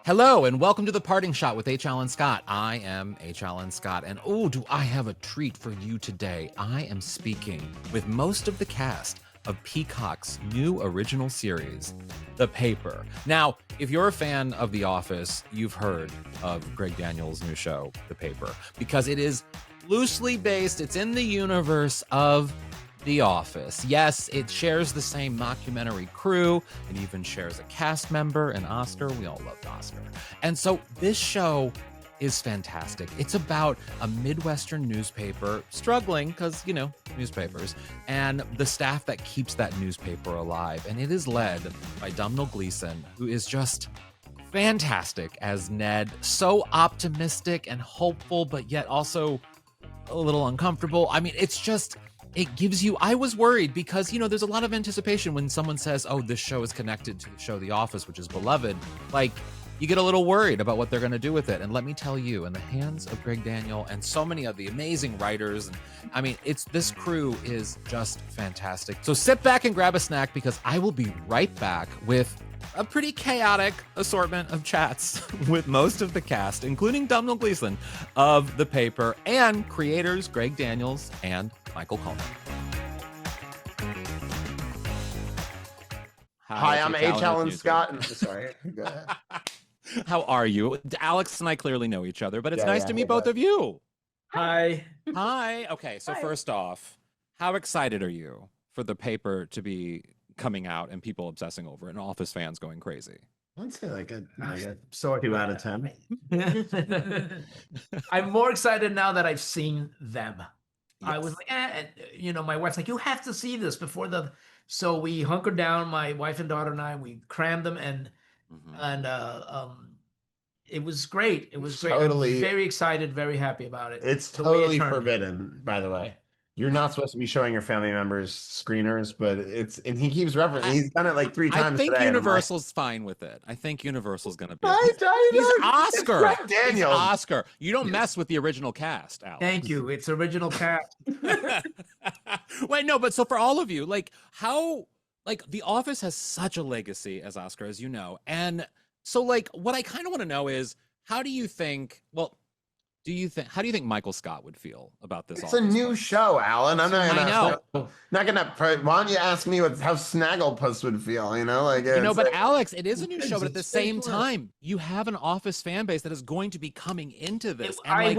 Hello and welcome to The Parting Shot with H. Alan Scott. I am H. Alan Scott, and oh, do I have a treat for you today. I am speaking with most of the cast of Peacock's new original series, The Paper. Now, if you're a fan of The Office, you've heard of Greg Daniels' new show, The Paper, because it is loosely based, it's in the universe of The Office. Yes, it shares the same mockumentary crew. It even shares a cast member, and Oscar. We all loved Oscar. And so this show is fantastic. It's about a Midwestern newspaper struggling because, newspapers, and the staff that keeps that newspaper alive. And it is led by Domhnall Gleeson, who is just fantastic as Ned. So optimistic and hopeful, but yet also a little uncomfortable. I mean, it's just... it gives you, I was worried because, there's a lot of anticipation when someone says, oh, this show is connected to the show The Office, which is beloved. Like, you get a little worried about what they're going to do with it. And let me tell you, in the hands of Greg Daniel and so many of the amazing writers, this crew is just fantastic. So sit back and grab a snack because I will be right back with a pretty chaotic assortment of chats with most of the cast, including Domhnall Gleeson of The Paper and creators Greg Daniels and Michael Coleman. Hi, I'm H. Alan Scott. Sorry. Go ahead. How are you? Alex and I clearly know each other, but it's nice to meet both of you. Hi. Hi. Okay, so first off, how excited are you for The Paper to be coming out and people obsessing over it and Office fans going crazy? I'd say like a 2 out of 10. I'm more excited now that I've seen them. Yes. I was like, my wife's like, you have to see this before the. So we hunkered down, my wife and daughter and I. We crammed them, and it was great. It was great. Totally. I'm very excited, very happy about it. It's totally forbidden, by the way. You're not supposed to be showing your family members screeners, but and he keeps referencing. He's done it like 3 times. I think today, Universal's fine with it. I think Universal's going to be. He's Oscar. Greg Daniels. He's Oscar. You don't mess with the original cast, Alex. Thank you. It's original cast. Wait, no, but so for all of you, The Office has such a legacy as Oscar, as you know. And so what I kind of want to know is, how do you think Michael Scott would feel about this? It's a new show, Alan. I'm not gonna. Why don't you ask me how Snagglepuss would feel? But Alex, it is a new show, but at the same time, you have an Office fan base that is going to be coming into this. I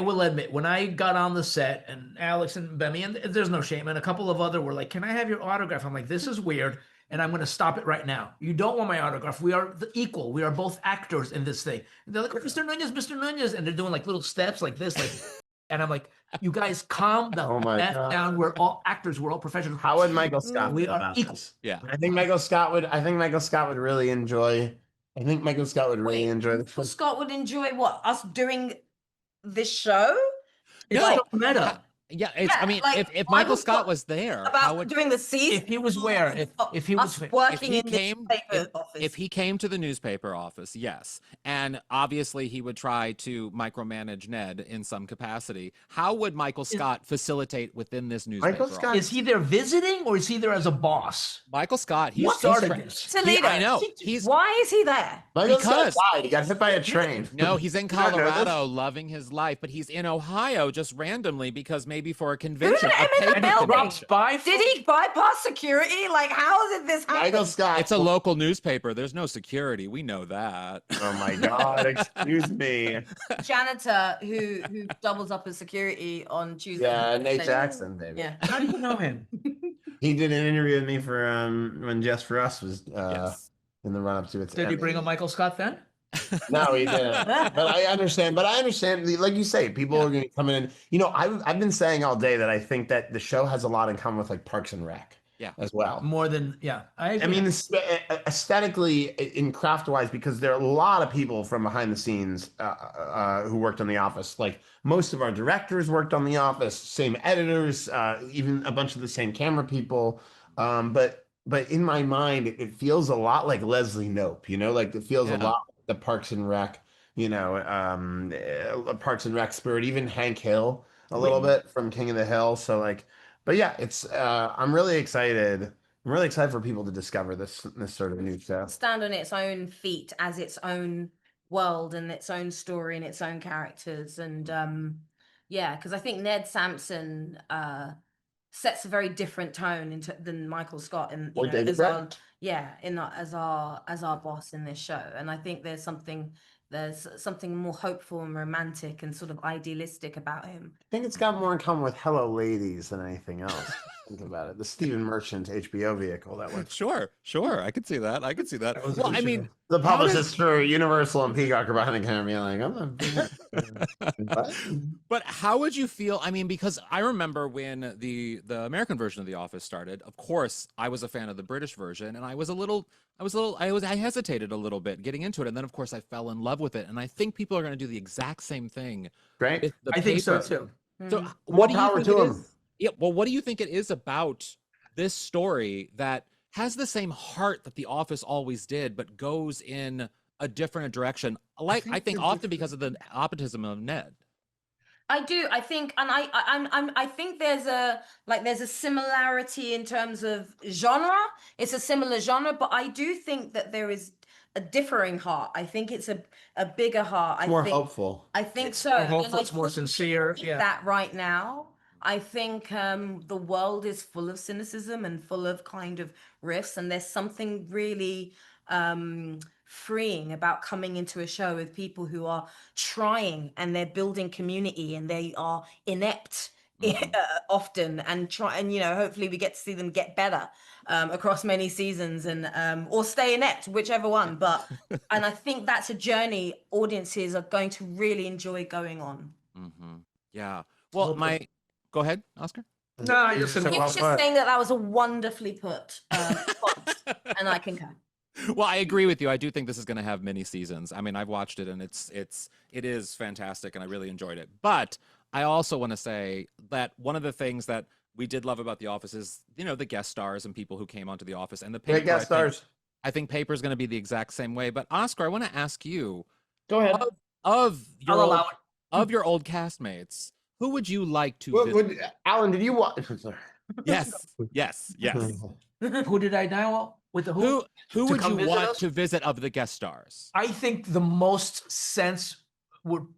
will admit, when I got on the set, and Alex and Bemi, and there's no shame, and a couple of other were like, "Can I have your autograph?" I'm like, "This is weird." And I'm going to stop it right now. You don't want my autograph. We are equal. We are both actors in this thing. And they're like, Mr. Nunez. And they're doing little steps like this. And I'm like, you guys calm the F down. We're all actors. We're all professionals. How would Michael Scott we feel are about equal. this? Yeah. I think Michael Scott would really enjoy. Michael Scott would enjoy what? Us doing this show? It's No. meta. Yeah, if Michael Scott was there, doing the season. If he was where? If he was working in the newspaper office. If he came to the newspaper office, yes. And obviously he would try to micromanage Ned in some capacity. How would Michael Scott facilitate within this newspaper office? Is he there visiting or is he there as a boss? Michael Scott, He started this. Toledo. I know. Why is he there? Michael Scott died. He got hit by a train. No, he's in Colorado loving his life, but he's in Ohio just randomly because maybe for a convention. Did he bypass security? How did this happen? Michael Scott. It's a local newspaper. There's no security. We know that. Oh my God! Excuse me. Janitor who doubles up as security on Tuesday. Yeah, Nate Jackson, baby. Yeah. How do you know him? He did an interview with me for when Just for Us was in the run up to it. Did he bring a Michael Scott then? No, he didn't. But I understand. Like you say, people are going to come in. I've been saying all day that I think that the show has a lot in common with Parks and Rec. Yeah, as well. More than I mean, aesthetically, in craft wise, because there are a lot of people from behind the scenes who worked on The Office. Like most of our directors worked on The Office, same editors, even a bunch of the same camera people. But in my mind, it feels a lot like Leslie Knope. It feels a lot. The Parks and Rec, Parks and Rec spirit, even Hank Hill a little bit from King of the Hill. So but yeah, it's I'm really excited. I'm really excited for people to discover this sort of new show. Stand on its own feet as its own world and its own story and its own characters. And yeah, because I think Ned Sampson sets a very different tone than Michael Scott and Or David as Brent. as our boss in this show. And I think there's something more hopeful and romantic and sort of idealistic about him. I think it's got more in common with Hello Ladies than anything else. Think about it. The Stephen Merchant HBO vehicle that was. Sure. I could see that. That was a Well, good I show. mean, The publicists for Universal and Peacock are behind the camera being like, I'm not. What? but how would you feel? I mean, because I remember when the American version of The Office started. Of course, I was a fan of the British version, and I hesitated a little bit getting into it, and then of course I fell in love with it. And I think people are going to do the exact same thing. Great. With the I think so paper. too. So, Mm. what do you power think to it 'em. is? Yeah. Well, what do you think it is about this story that has the same heart that The Office always did, but goes in a different direction? Like I think often because of the optimism of Ned. I do. I think, and I think there's a similarity in terms of genre. It's a similar genre, but I do think that there is a differing heart. I think it's a bigger heart. It's more hopeful. I think It's so. more And hopeful, I it's more think sincere. Yeah. that right now. I think the world is full of cynicism and full of kind of rifts, and there's something really freeing about coming into a show with people who are trying and they're building community and they are inept often and hopefully we get to see them get better across many seasons and or stay inept, whichever one. But and I think that's a journey audiences are going to really enjoy going on. Yeah. Well, go ahead, Oscar. No, I just So He was well just saying that was a wonderfully put spot, and I concur. Well, I agree with you. I do think this is going to have many seasons. I mean, I've watched it and it is fantastic and I really enjoyed it. But I also want to say that one of the things that we did love about The Office is, the guest stars and people who came onto The Office and the paper. Great guest stars. I think paper is going to be the exact same way. But Oscar, I want to ask you, Go ahead. of I'll allow it. of your old castmates, who would you like to visit? Alan, did you watch? Yes. Who did I dial with the who? Who To would come you visit want us? to visit of the guest stars? I think the most sense will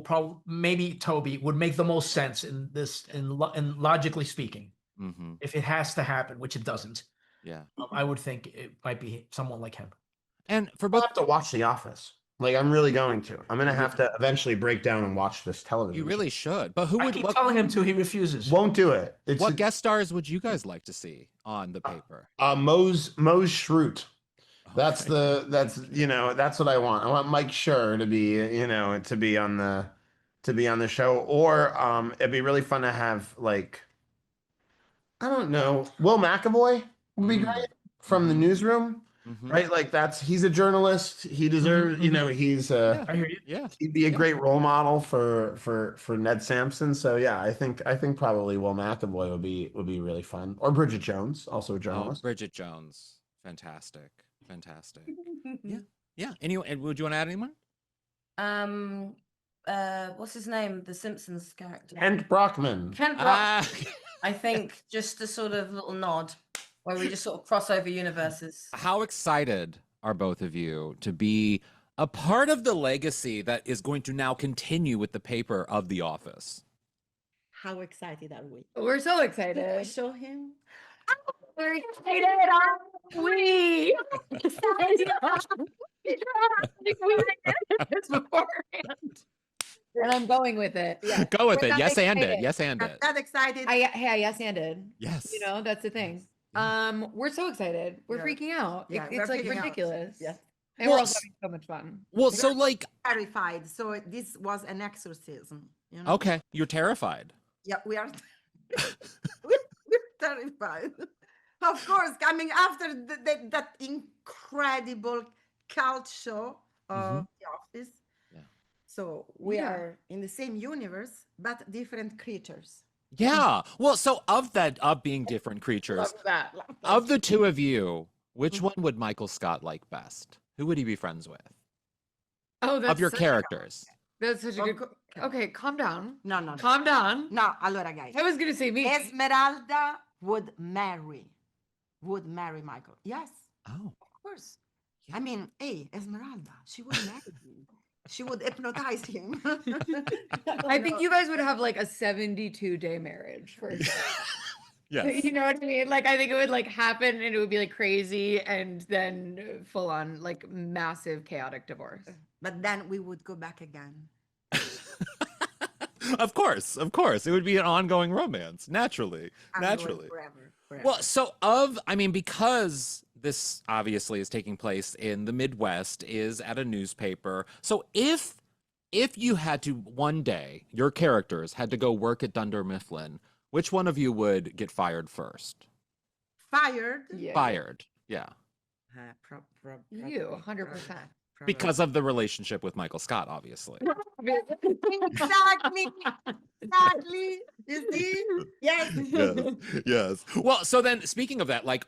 probably maybe Toby would make the most sense in this and logically speaking. Mm-hmm. If it has to happen, which it doesn't, Yeah. I would think it might be someone like him. And for I'll both, have to watch The Office. Like, I'm really going to. I'm going to have to eventually break down and watch this television. you really should. But who I would? keep What, telling him to, he refuses. won't do it. It's what guest stars would you guys like to see on the paper? Mose Schrute. That's Okay. that's what I want. I want Mike Schur to be on the show, or it'd be really fun to have, like, I don't know, Will McAvoy would be great from the newsroom, Mhm. right? Like, he's a journalist. He deserves, he's Yeah. I hear you. Yeah. he'd be a great role model for Ned Sampson. So yeah, I think probably Will McAvoy would be really fun, or Bridget Jones, also a Oh, journalist. Bridget Jones. Fantastic. Yeah. Anyway, and would you want to add anyone? What's his name? The Simpsons character. Kent Brockman. Ken Brock. Ah, I think just a sort of little nod where we just sort of cross over universes. how excited are both of you to be a part of the legacy that is going to now continue with the paper of The Office? How excited are we? We're so Did I excited. show him? We're excited, aren't we? This beforehand. And I'm going with it. Yeah. Go with We're it. that Yes, and it. excited. Yes, and it. That excited? Hey, yes, and did. Yes. That's the thing. Yeah. We're so excited. We're Yeah. freaking out. Yeah, It's we're like freaking out. ridiculous. Yeah. And Well, we're also having so much fun. Well, so like, Terrified. So this was an exorcism. You know? okay, you're terrified. Yeah, we are. we're terrified. Of course, coming after that incredible cult show of The Office. Yeah. So we Yeah. are in the same universe, but different creatures. Yeah. Well, so of being different creatures, Love that. of the two of you, which one would Michael Scott like best? Who would he be friends with? Oh, that's Of your such characters. That's such a good. Okay, calm down. No. Calm down. No, allora guys. I was gonna say me. Esmeralda would marry Michael. Yes, Oh. of course. Yeah. I mean, hey, Esmeralda, she would marry him. she would hypnotize him. I think you guys would have like a 72-day marriage for sure. Yes. You know what I mean? Like, I think it would like happen and it would be like crazy and then full on like massive chaotic divorce. But then we would go back again. Of course. It would be an ongoing romance, naturally. And Naturally. forever. Well, so because this obviously is taking place in the Midwest, is at a newspaper. So if you had to one day, your characters had to go work at Dunder Mifflin, which one of you would get fired first? Fired. Yeah. Fired. Yeah. You, 100%. Because of the relationship with Michael Scott, obviously. Exactly. Exactly. You see? Yes. Yes. Well, so then speaking of that, like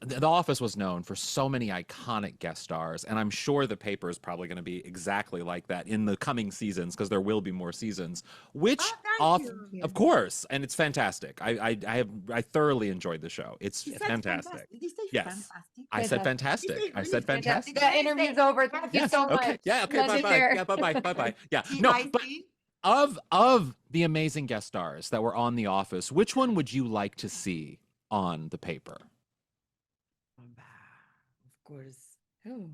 The Office was known for so many iconic guest stars, and I'm sure the paper is probably going to be exactly like that in the coming seasons because there will be more seasons. Which of course, and it's fantastic. I thoroughly enjoyed the show. It's fantastic. Did you say Yes. fantastic? I said fantastic. I said fantastic. The interview's over. Thank you so much. Okay. Yeah. Okay. Bye. Legendary. Yeah. Bye. Yeah. No. But of the amazing guest stars that were on The Office, which one would you like to see on the paper? Of course. Who?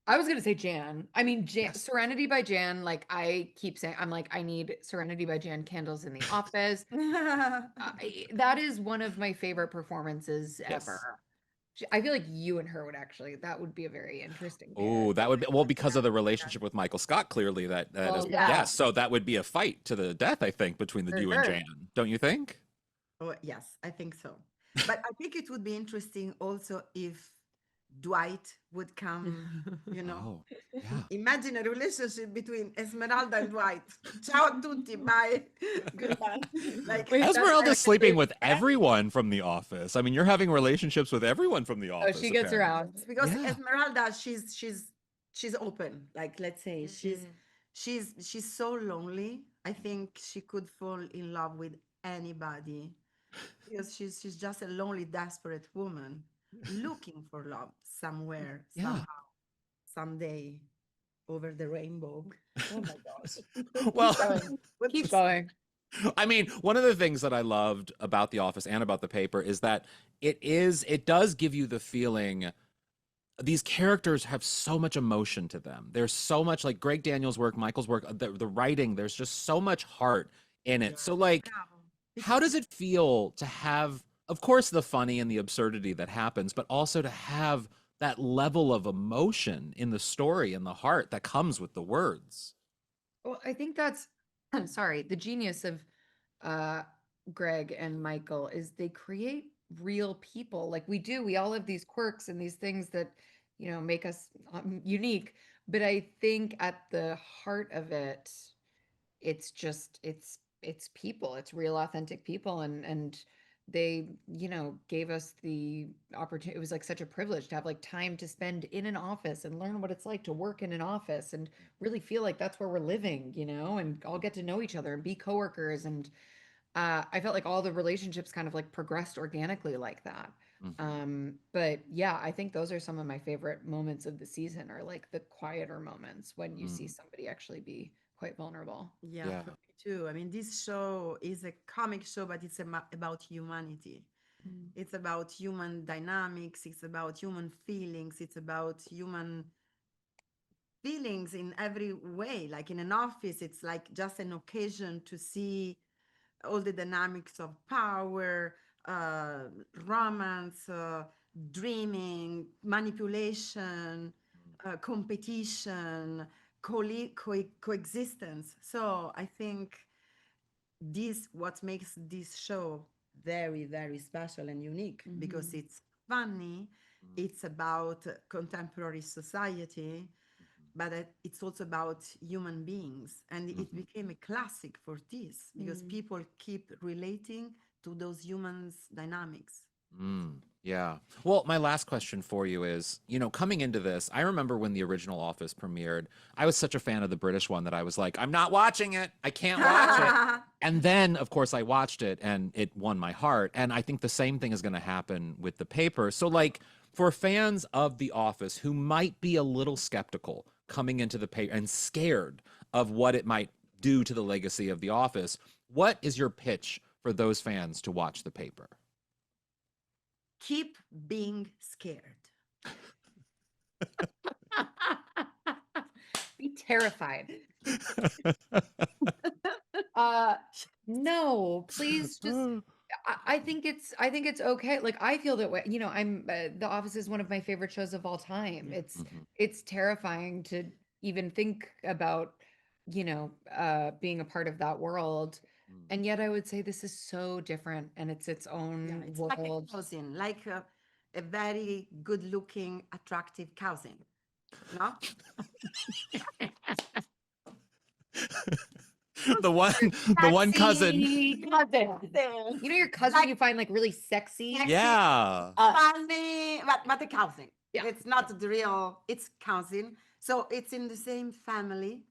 I was gonna say Jan. I mean, Serenity by Jan. Like I keep saying, I'm like, I need Serenity by Jan candles in the office. That is one of my favorite performances ever. I feel like you and her would actually, that would be a very interesting pair. Oh, that would be, well, because of the relationship with Michael Scott, clearly that is, yes. So that would be a fight to the death, I think, between the you and Jan. Don't you think? Oh, yes, I think so. But I think it would be interesting also if Dwight would come, you know. Oh, yeah. Imagine a relationship between Esmeralda and Dwight. Ciao tutti, bye. Goodbye. Like, Esmeralda's sleeping with everyone from The Office. I mean, you're having relationships with everyone from The Office. Oh, she gets around. because Esmeralda, she's open. Like, let's say she's so lonely. I think she could fall in love with anybody because she's just a lonely, desperate woman looking for love somewhere, somehow, someday, over the rainbow. Oh my gosh. Well, Keep going. I mean, one of the things that I loved about The Office and about the paper is that it does give you the feeling these characters have so much emotion to them. There's so much, like Greg Daniels' work, Michael's work, the writing, there's just so much heart in it. So like, how does it feel to have, of course, the funny and the absurdity that happens, but also to have that level of emotion in the story and the heart that comes with the words? Well, I think that's, I'm sorry, the genius of Greg and Michael is they create real people. Like we all have these quirks and these things that, you know, make us unique. But I think at the heart of it, it's just, it's people, it's real authentic people. And they, you know, gave us the opportunity. It was like such a privilege to have like time to spend in an office and learn what it's like to work in an office and really feel like that's where we're living, you know, and all get to know each other and be coworkers. And I felt like all the relationships kind of like progressed organically like that. But yeah, I think those are some of my favorite moments of the season, are like the quieter moments when you see somebody actually be quite vulnerable. Yeah, for me too. I mean, this show is a comic show, but it's about humanity. It's about human dynamics. It's about human feelings. It's about human feelings in every way. Like in an office, it's like just an occasion to see all the dynamics of power, romance, dreaming, manipulation, competition, coexistence. So I think this what makes this show very, very special and unique, because it's funny, it's about contemporary society, but it's also about human beings. And it became a classic for this because people keep relating to those humans' dynamics. Yeah. Well, my last question for you is, you know, coming into this, I remember when the original Office premiered, I was such a fan of the British one that I was like, I'm not watching it. I can't watch it. And then, of course, I watched it and it won my heart. And I think the same thing is going to happen with the paper. So like, for fans of The Office who might be a little skeptical coming into the paper and scared of what it might do to the legacy of The Office. What is your pitch for those fans to watch the paper? Keep being scared. Be terrified. No, please just I think it's okay. Like I feel that way. You know, I'm The Office is one of my favorite shows of all time. It's terrifying to even think about, being a part of that world. And yet I would say this is so different and it's its own It's like a world. cousin, like a very good-looking, attractive cousin. No? the one cousin. Cousin. You know your cousin Like- you find like really sexy? Sexy. Yeah. Funny, but a cousin. Yeah. It's not the real, it's cousin. So it's in the same family.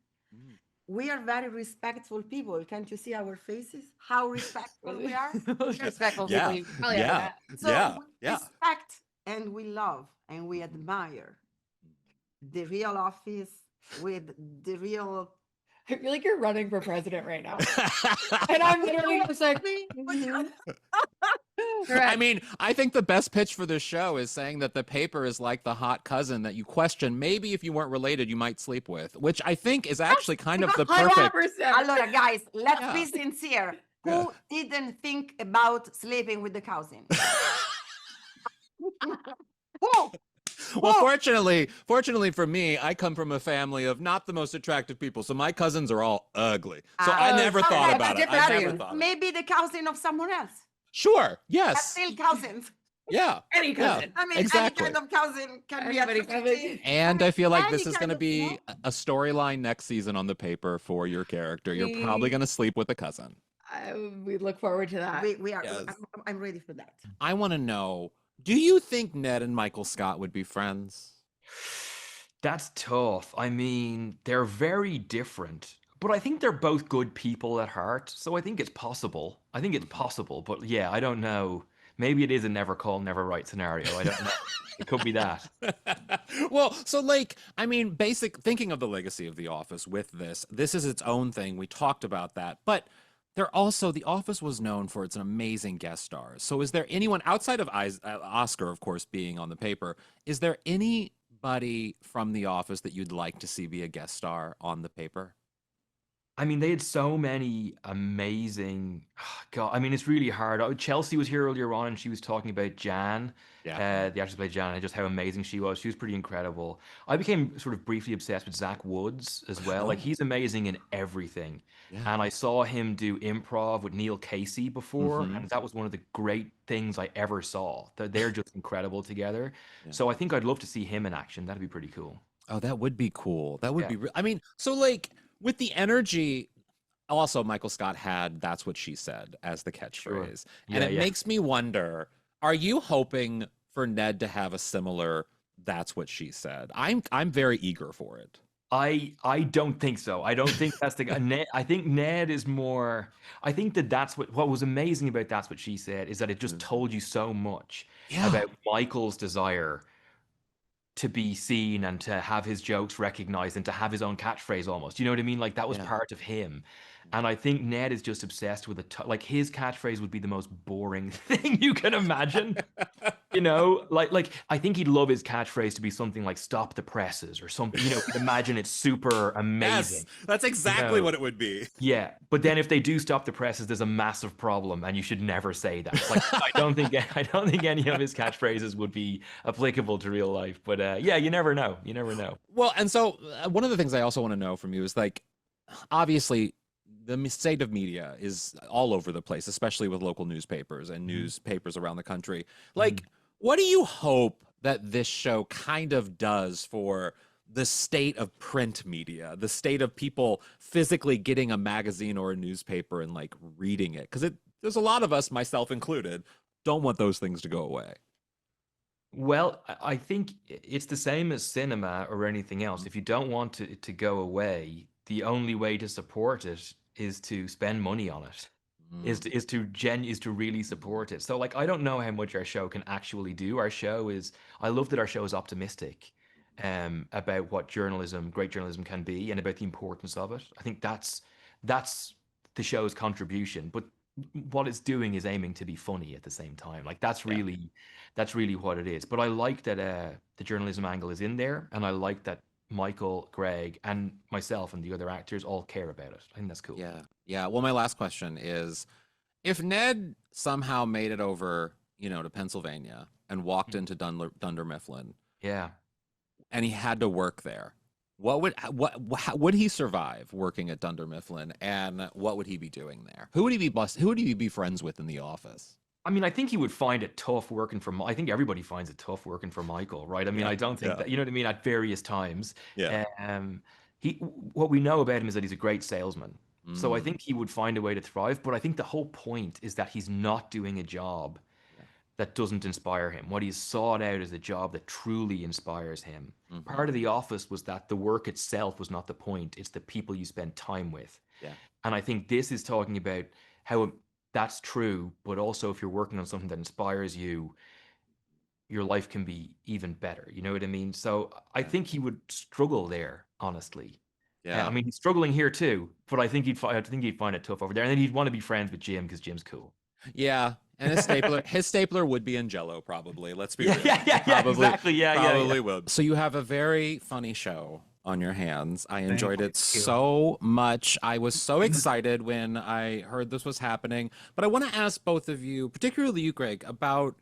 We are very respectful people. Can't you see our faces? How respectful we are? Respectful Yeah. people. You probably have Yeah. that. So Yeah, we yeah. respect and we love and we admire the real office with the real. I feel like you're running for president right now. And I'm literally just like, mhm. I Correct. mean, I think the best pitch for this show is saying that the paper is like the hot cousin that you question maybe if you weren't related you might sleep with, which I think is actually kind of the perfect. 100%. Allora, guys, let's Yeah. be sincere. Yeah. Who didn't think about sleeping with the cousin? Who? Well, fortunately for me, I come from a family of not the most attractive people, so my cousins are all ugly. So I Ah, never okay, thought that's about it. I different. never thought. Of it. Maybe the cousin of someone else. Sure. But Yes. still cousins. Yeah. Any Yeah. cousin. I mean, Exactly. any kind of cousin can be Anybody attractive. And I feel like Any this is kind going to of, be a storyline next season on the paper for your character. You're probably We- going to sleep with a cousin. We look forward to that. We are. Yes. I'm ready for that. I want to know, do you think Ned and Michael Scott would be friends? That's tough. I mean, they're very different, but I think they're both good people at heart. So I think it's possible. But yeah, I don't know. Maybe it is a never call, never write scenario. I don't know. It could be that. Well, so like, I mean, thinking of the legacy of The Office with this is its own thing. We talked about that, but The Office was known for its amazing guest stars. So is there anyone outside of Oscar, of course, being on the paper, is there anybody from The Office that you'd like to see be a guest star on the paper? I mean, they had so many amazing. God, I mean, it's really hard. Chelsea was here earlier on, and she was talking about Jan, Yeah. the actress played Jan, and just how amazing she was. She was pretty incredible. I became sort of briefly obsessed with Zach Woods as well. Like, he's amazing in everything. Yeah. And I saw him do improv with Neil Casey before, Mhm. and that was one of the great things I ever saw. They're just incredible together. Yeah. So I think I'd love to see him in action. That'd be pretty cool. Oh, that would be cool. That would Yeah. be. I mean, so like with the energy. Also, Michael Scott had "That's What She Said" as the catchphrase, and Yeah, it yeah. makes me wonder: are you hoping for Ned to have a similar "That's What She Said"? I'm very eager for it. I don't think so. I don't think that's the guy. I think Ned is more. I think that's what was amazing about That's What She Said is that it just told you so much Yeah. about Michael's desire to be seen and to have his jokes recognized and to have his own catchphrase almost. You know what I mean? Like that was Yeah. part of him. And I think Ned is just obsessed with like his catchphrase would be the most boring thing you can imagine. You know, like I think he'd love his catchphrase to be something like "Stop the presses" or something. You know, imagine it's super amazing. Yes, that's exactly know. what it would be. Yeah, but then if they do stop the presses, there's a massive problem, and you should never say that. Like, I don't think any of his catchphrases would be applicable to real life. But yeah, you never know. You never know. Well, and so one of the things I also want to know from you is like, obviously, the state of media is all over the place, especially with local newspapers and newspapers around the country. Like, what do you hope that this show kind of does for the state of print media, the state of people physically getting a magazine or a newspaper and like reading it? Because there's a lot of us, myself included, don't want those things to go away. Well, I think it's the same as cinema or anything else. If you don't want it to go away, the only way to support it is to spend money on it. Is to really support it. So like I don't know how much our show can actually do. I love that our show is optimistic. about what great journalism can be, and about the importance of it. I think that's the show's contribution. But what it's doing is aiming to be funny at the same time. Like that's really what it is. But I like that the journalism angle is in there, and I like that Michael, Greg, and myself and the other actors all care about it. I think that's cool. Yeah. Well, my last question is, if Ned somehow made it over, to Pennsylvania and walked into Dunder Mifflin, Yeah. and he had to work there, would he survive working at Dunder Mifflin, and what would he be doing there? Who would he be friends with in the office? I mean, I think he would find it tough working for. I think everybody finds it tough working for Michael, right? I mean, I don't think that, you know what I mean, at various times. Yeah. What we know about him is that he's a great salesman. So I think he would find a way to thrive. But I think the whole point is that he's not doing a job that doesn't inspire him. What he's sought out is a job that truly inspires him. Part of The Office was that the work itself was not the point. It's the people you spend time with. Yeah. And I think this is talking about how that's true, but also if you're working on something that inspires you, your life can be even better. You know what I mean? So I think he would struggle there, honestly. Yeah. I mean, he's struggling here too, but I think he'd find it tough over there. And then he'd want to be friends with Jim because Jim's cool. Yeah. And his stapler would be in Jello, probably. Let's be real. Probably, exactly. Probably would. So you have a very funny show on your hands. I enjoyed it so much. I was so excited when I heard this was happening. But I want to ask both of you, particularly you, Greg, about,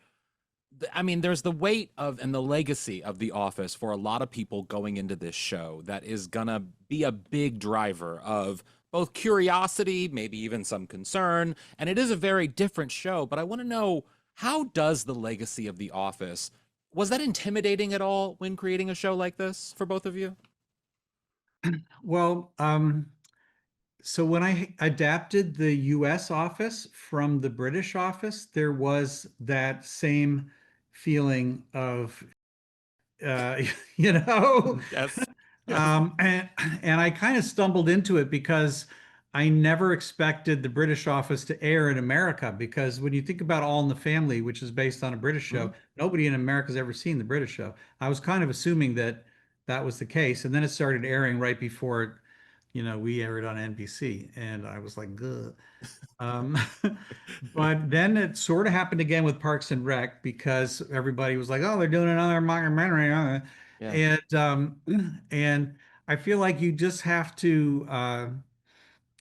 there's the weight of and the legacy of The Office for a lot of people going into this show that is going to be a big driver of both curiosity, maybe even some concern. And it is a very different show. But I want to know, how does the legacy of The Office, was that intimidating at all when creating a show like this for both of you? Well, so when I adapted the US office from the British office, there was that same feeling of, Yes. and I kind of stumbled into it because I never expected the British office to air in America, because when you think about All in the Family, which is based on a British show, nobody in America has ever seen the British show. I was kind of assuming that was the case. And then it started airing right before, we aired on NBC, and I was like, "Gah." But then it sort of happened again with Parks and Rec, because everybody was like, "Oh, they're doing another documentary," and I feel like you just have to,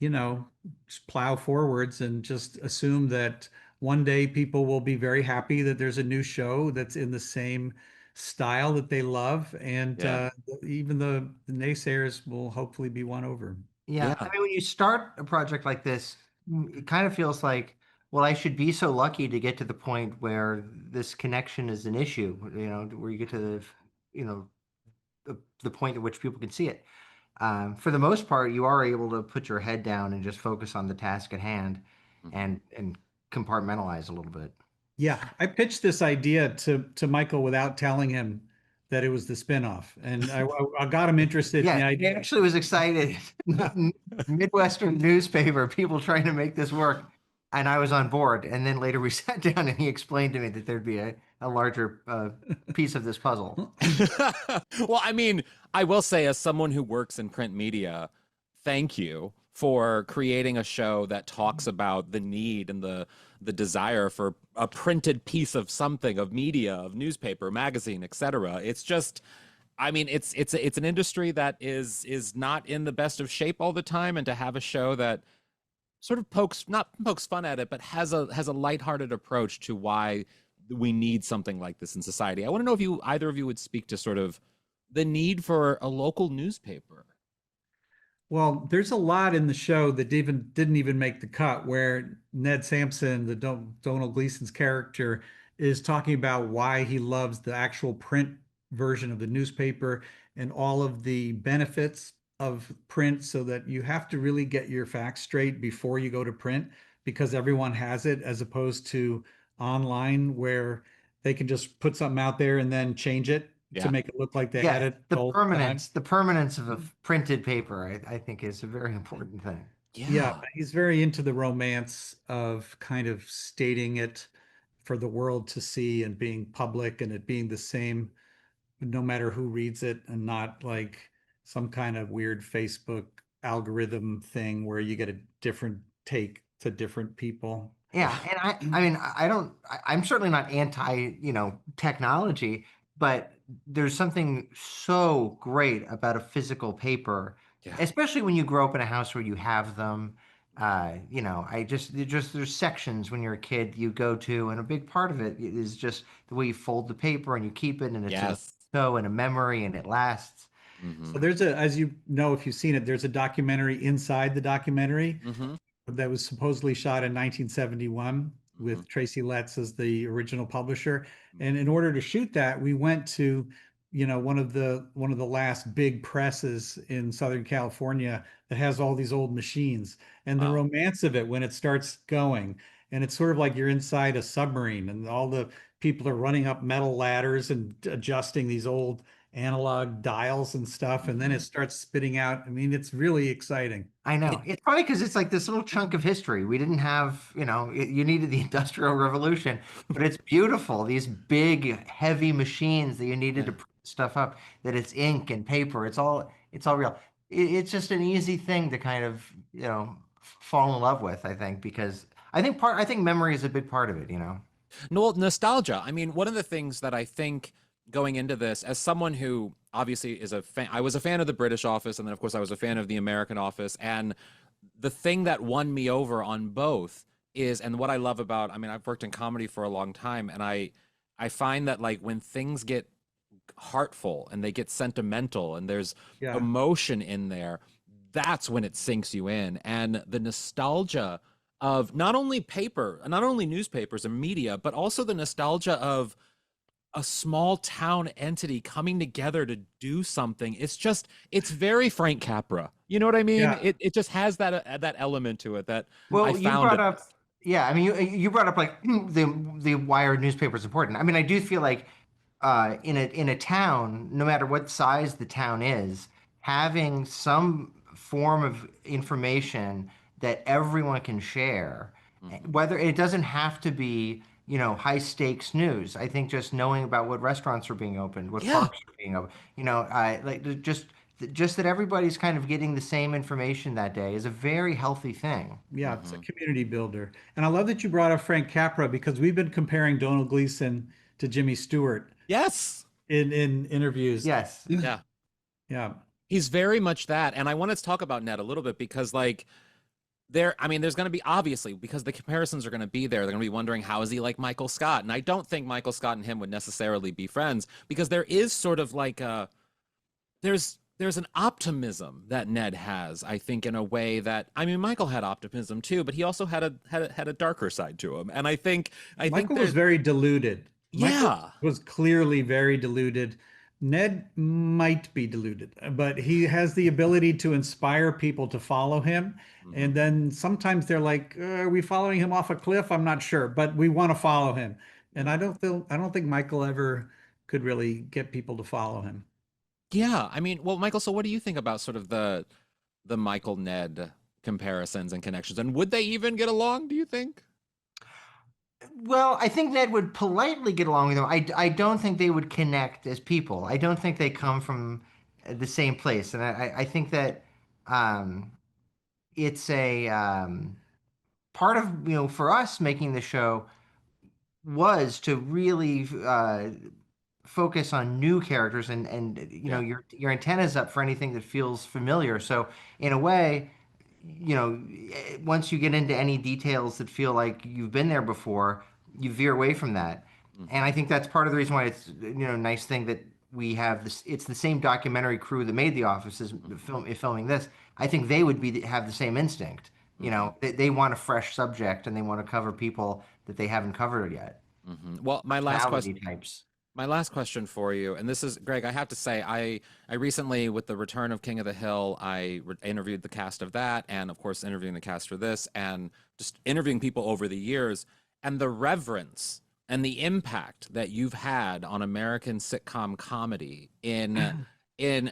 just plow forwards and just assume that one day people will be very happy that there's a new show that's in the same style that they love, and even the naysayers will hopefully be won over. Yeah. I mean, when you start a project like this, it kind of feels like, well, I should be so lucky to get to the point where this connection is an issue, where you get to the point at which people can see it. For the most part, you are able to put your head down and just focus on the task at hand, and compartmentalize a little bit. Yeah, I pitched this idea to Michael without telling him that it was the spinoff, and I got him interested in the idea. He actually was excited. Midwestern newspaper, people trying to make this work, and I was on board. And then later we sat down, and he explained to me that there'd be a larger piece of this puzzle. Well, I will say, as someone who works in print media, thank you for creating a show that talks about the need and the desire for a printed piece of something, of media, of newspaper, magazine, etc. It's just, it's an industry that is not in the best of shape all the time, and to have a show that sort of pokes fun at it, but has a lighthearted approach to why we need something like this in society. I want to know if either of you would speak to sort of the need for a local newspaper. Well, there's a lot in the show that didn't even make the cut, where Ned Sampson, the Domhnall Gleeson's character, is talking about why he loves the actual print version of the newspaper and all of the benefits of print, so that you have to really get your facts straight before you go to print, because everyone has it, as opposed to online, where they can just put something out there and then change it to make it look like they had it. The permanence of a printed paper, I think, is a very important thing. Yeah, he's very into the romance of kind of stating it for the world to see, and being public, and it being the same, no matter who reads it, and not like some kind of weird Facebook algorithm thing where you get a different take to different people. Yeah, and I mean, I'm certainly not anti, technology, but there's something so great about a physical paper, Yeah. especially when you grow up in a house where you have them. There's sections when you're a kid you go to, and a big part of it is just the way you fold the paper and you keep it, and it's Yes. in a memory, and it lasts. Mhm. So there's as you know, if you've seen it, there's a documentary inside the documentary Mhm. that was supposedly shot in 1971 Mhm. with Tracy Letts as the original publisher. And in order to shoot that, we went to, one of the last big presses in Southern California that has all these old machines, and the Wow. romance of it when it starts going. And it's sort of like you're inside a submarine, and all the people are running up metal ladders and adjusting these old analog dials and stuff, and then it starts spitting out. I mean, it's really exciting. I know. It's funny because it's like this little chunk of history. We didn't have, you needed the Industrial Revolution, but it's beautiful. These big, heavy machines that you needed to print stuff up, that it's ink and paper. It's all real. It's just an easy thing to kind of, fall in love with, I think, because I think memory is a big part of it, Well, nostalgia. I mean, one of the things that I think going into this, as someone who obviously is a fan, I was a fan of the British Office, and then of course I was a fan of the American Office. And the thing that won me over on both is, and what I love about, I mean, I've worked in comedy for a long time, and I find that like when things get heartful and they get sentimental and there's Yeah. emotion in there, that's when it sinks you in. And the nostalgia of not only paper, not only newspapers and media, but also the nostalgia of a small town entity coming together to do something. It's very Frank Capra. You know what I mean? Yeah. It just has that element to it that Well, I you found brought it. up, yeah. I mean, you brought up like the Wired newspaper is important. I mean, I do feel like in a town, no matter what size the town is, having some form of information that everyone can share, whether it doesn't have to be, high stakes news. I think just knowing about what restaurants are being opened, what Yeah. parks are being opened, just that everybody's kind of getting the same information that day is a very healthy thing. Yeah, it's a community builder. And I love that you brought up Frank Capra, because we've been comparing Domhnall Gleeson to Jimmy Stewart Yes. in interviews. Yes. Yeah. Yeah. He's very much that. And I wanted to talk about Ned a little bit because like there's going to be, obviously, because the comparisons are going to be there. They're going to be wondering, how is he like Michael Scott? And I don't think Michael Scott and him would necessarily be friends, because there is sort of like there's an optimism that Ned has, I think, in a way that, I mean, Michael had optimism too, but he also had a darker side to him. And I think Michael was very deluded. Yeah. Michael was clearly very deluded. Ned might be deluded, but he has the ability to inspire people to follow him. And then sometimes they're like, are we following him off a cliff? I'm not sure, but we want to follow him. And I don't think Michael ever could really get people to follow him. Yeah, I mean, well, Michael, so what do you think about sort of the Michael Ned comparisons and connections? And would they even get along, do you think? Well, I think Ned would politely get along with him. I don't think they would connect as people. I don't think they come from the same place. And I think that it's a part of, for us making the show was to really focus on new characters and your antennas up for anything that feels familiar. So in a way, once you get into any details that feel like you've been there before, you veer away from that. And I think that's part of the reason why it's nice thing that we have this. It's the same documentary crew that made The Office is filming this. I think they would have the same instinct. They want a fresh subject and they want to cover people that they haven't covered yet. Well, my last question. Types. My last question for you, and this is, Greg, I have to say, I recently, with the return of King of the Hill, I interviewed the cast of that, and of course interviewing the cast for this, and just interviewing people over the years, and the reverence and the impact that you've had on American sitcom comedy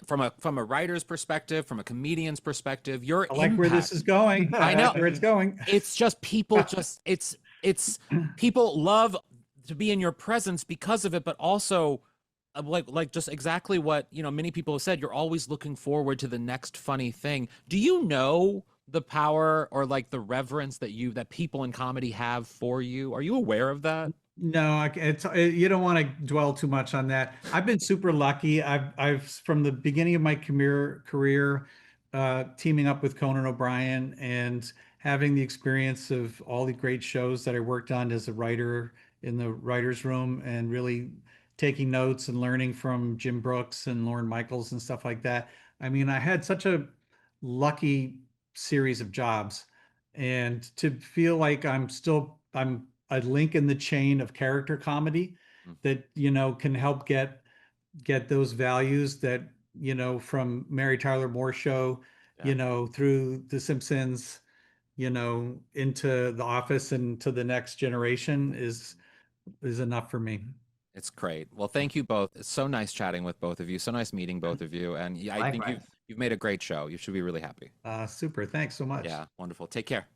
from a writer's perspective, from a comedian's perspective, your I like where this is going. I know where it's going. It's just people it's people love to be in your presence because of it, but also like just exactly what, you know, many people have said. You're always looking forward to the next funny thing. Do you know the power or like the reverence that people in comedy have for you? Are you aware of that? No, you don't want to dwell too much on that. I've been super lucky. I've from the beginning of my career, teaming up with Conan O'Brien and having the experience of all the great shows that I worked on as a writer in the writer's room and really taking notes and learning from Jim Brooks and Lorne Michaels and stuff like that. I mean, I had such a lucky series of jobs, and to feel like I'm a link in the chain of character comedy Mm. that, can help get those values that, from Mary Tyler Moore Show, Yeah. through The Simpsons, into The Office and to the next generation is enough for me. It's great. Well, thank you both. It's so nice chatting with both of you. So nice meeting both of you. And I think Likewise. you've made a great show. You should be really happy. Super. Thanks so much. Yeah, wonderful. Take care.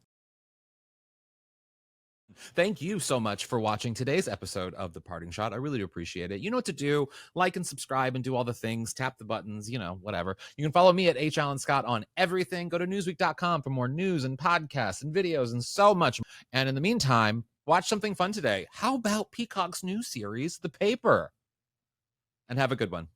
Thank you so much for watching today's episode of The Parting Shot. I really do appreciate it. You know what to do. Like and subscribe and do all the things. Tap the buttons, whatever. You can follow me at H. Alan Scott on everything. Go to newsweek.com for more news and podcasts and videos and so much more. And in the meantime, watch something fun today. How about Peacock's new series, The Paper? And have a good one.